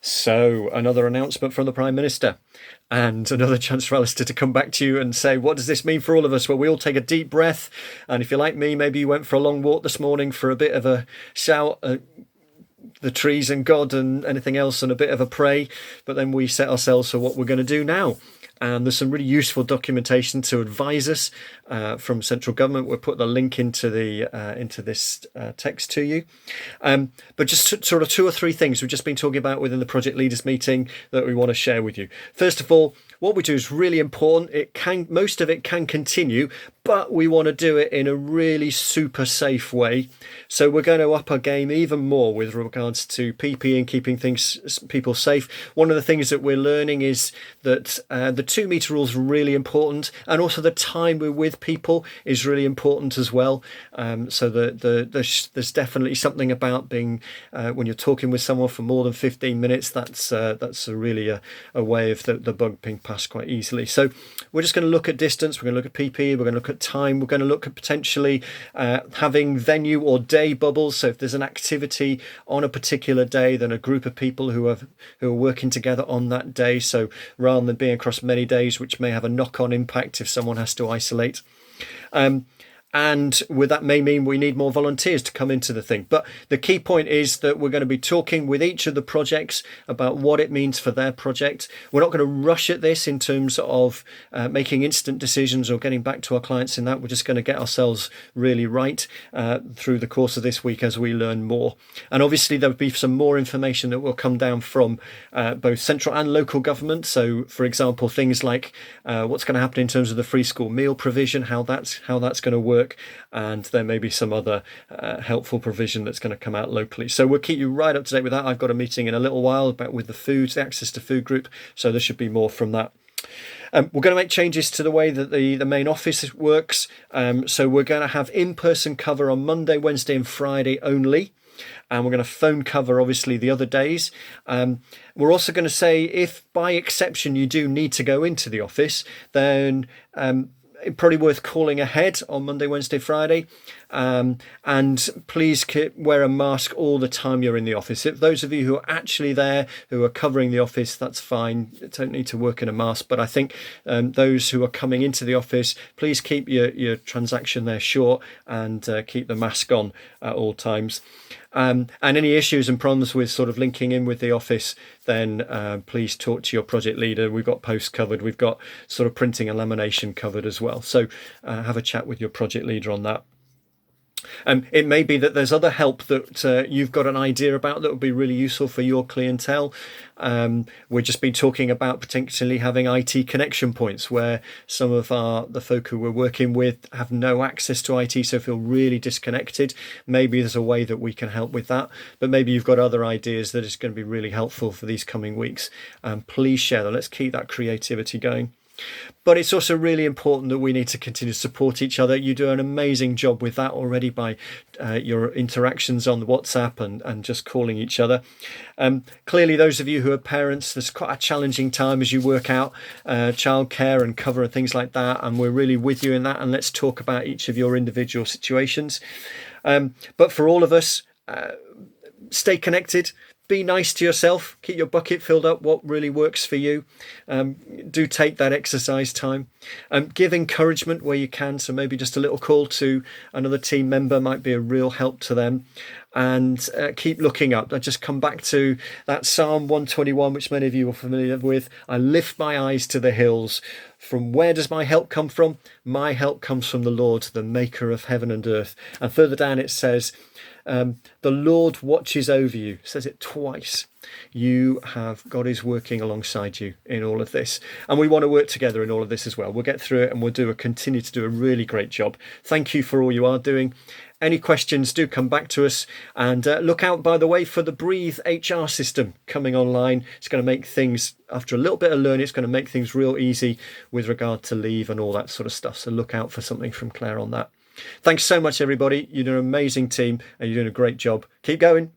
So, another announcement from the Prime Minister, and another chance for Alistair to come back to you and say, what does this mean for all of us? Well, we all take a deep breath, and if you're like me, maybe you went for a long walk this morning for a bit of a shout at the trees and God and anything else, and a bit of a pray, but then we set ourselves for what we're going to do now. And there's some really useful documentation to advise us from central government. We'll put the link into this text to you. But just sort of two or three things we've just been talking about within the project leaders meeting that we want to share with you. First of all, what we do is really important. Most of it can continue, but we want to do it in a really super safe way. So we're going to up our game even more with regards to PPE and keeping people safe. One of the things that we're learning is that the 2 metre rule is really important, and also the time we're with people is really important as well. So there's definitely something about being when you're talking with someone for more than 15 minutes. That's really a way of the bug being passed quite easily. So we're just going to look at distance. We're going to look at PPE. We're going to look at time. We're going to look at potentially having venue or day bubbles. So if there's an activity on a particular day, then a group of people who are working together on that day. So rather than being across many days, which may have a knock-on impact if someone has to isolate. And with that may mean we need more volunteers to come into the thing. But the key point is that we're going to be talking with each of the projects about what it means for their project. We're not going to rush at this in terms of making instant decisions or getting back to our clients in that. We're just going to get ourselves really right through the course of this week as we learn more. And obviously there'll be some more information that will come down from both central and local government. So, for example, things like what's going to happen in terms of the free school meal provision, how that's going to work. And there may be some other helpful provision that's going to come out locally. So we'll keep you right up to date with that. I've got a meeting in a little while with the access to food group. So there should be more from that. We're going to make changes to the way that the main office works. So we're going to have in-person cover on Monday, Wednesday and Friday only. And we're going to phone cover, obviously, the other days. We're also going to say if by exception you do need to go into the office, then probably worth calling ahead on Monday, Wednesday, Friday. And please wear a mask all the time you're in the office. If those of you who are actually there, who are covering the office, that's fine. You don't need to work in a mask. But I think those who are coming into the office, please keep your transaction there short and keep the mask on at all times. And any issues and problems with sort of linking in with the office, then please talk to your project leader. We've got posts covered. We've got sort of printing and lamination covered as well. So have a chat with your project leader on that. It may be that there's other help that you've got an idea about that would be really useful for your clientele. We've just been talking about potentially having IT connection points where some of the folk who we're working with have no access to IT, so feel really disconnected. Maybe there's a way that we can help with that, but maybe you've got other ideas that is going to be really helpful for these coming weeks. Please share them. Let's keep that creativity going. But it's also really important that we need to continue to support each other. You do an amazing job with that already by your interactions on the WhatsApp and just calling each other. Clearly, those of you who are parents, there's quite a challenging time as you work out childcare and cover and things like that. And we're really with you in that. And let's talk about each of your individual situations. But for all of us, stay connected. Be nice to yourself. Keep your bucket filled up. What really works for you. Do take that exercise time. Give encouragement where you can. So maybe just a little call to another team member might be a real help to them. And keep looking up. I just come back to that Psalm 121, which many of you are familiar with. I lift my eyes to the hills. From where does my help come from? My help comes from the Lord, the maker of heaven and earth. And further down it says, the Lord watches over you. It says it twice. God is working alongside you in all of this. And we want to work together in all of this as well. We'll get through it and we'll continue to do a really great job. Thank you for all you are doing. Any questions, do come back to us. And look out, by the way, for the Breathe HR system coming online. It's going to make things, after a little bit of learning, it's going to make things real easy with regard to leave and all that sort of stuff. So look out for something from Claire on that. Thanks so much, everybody. You're an amazing team and you're doing a great job. Keep going.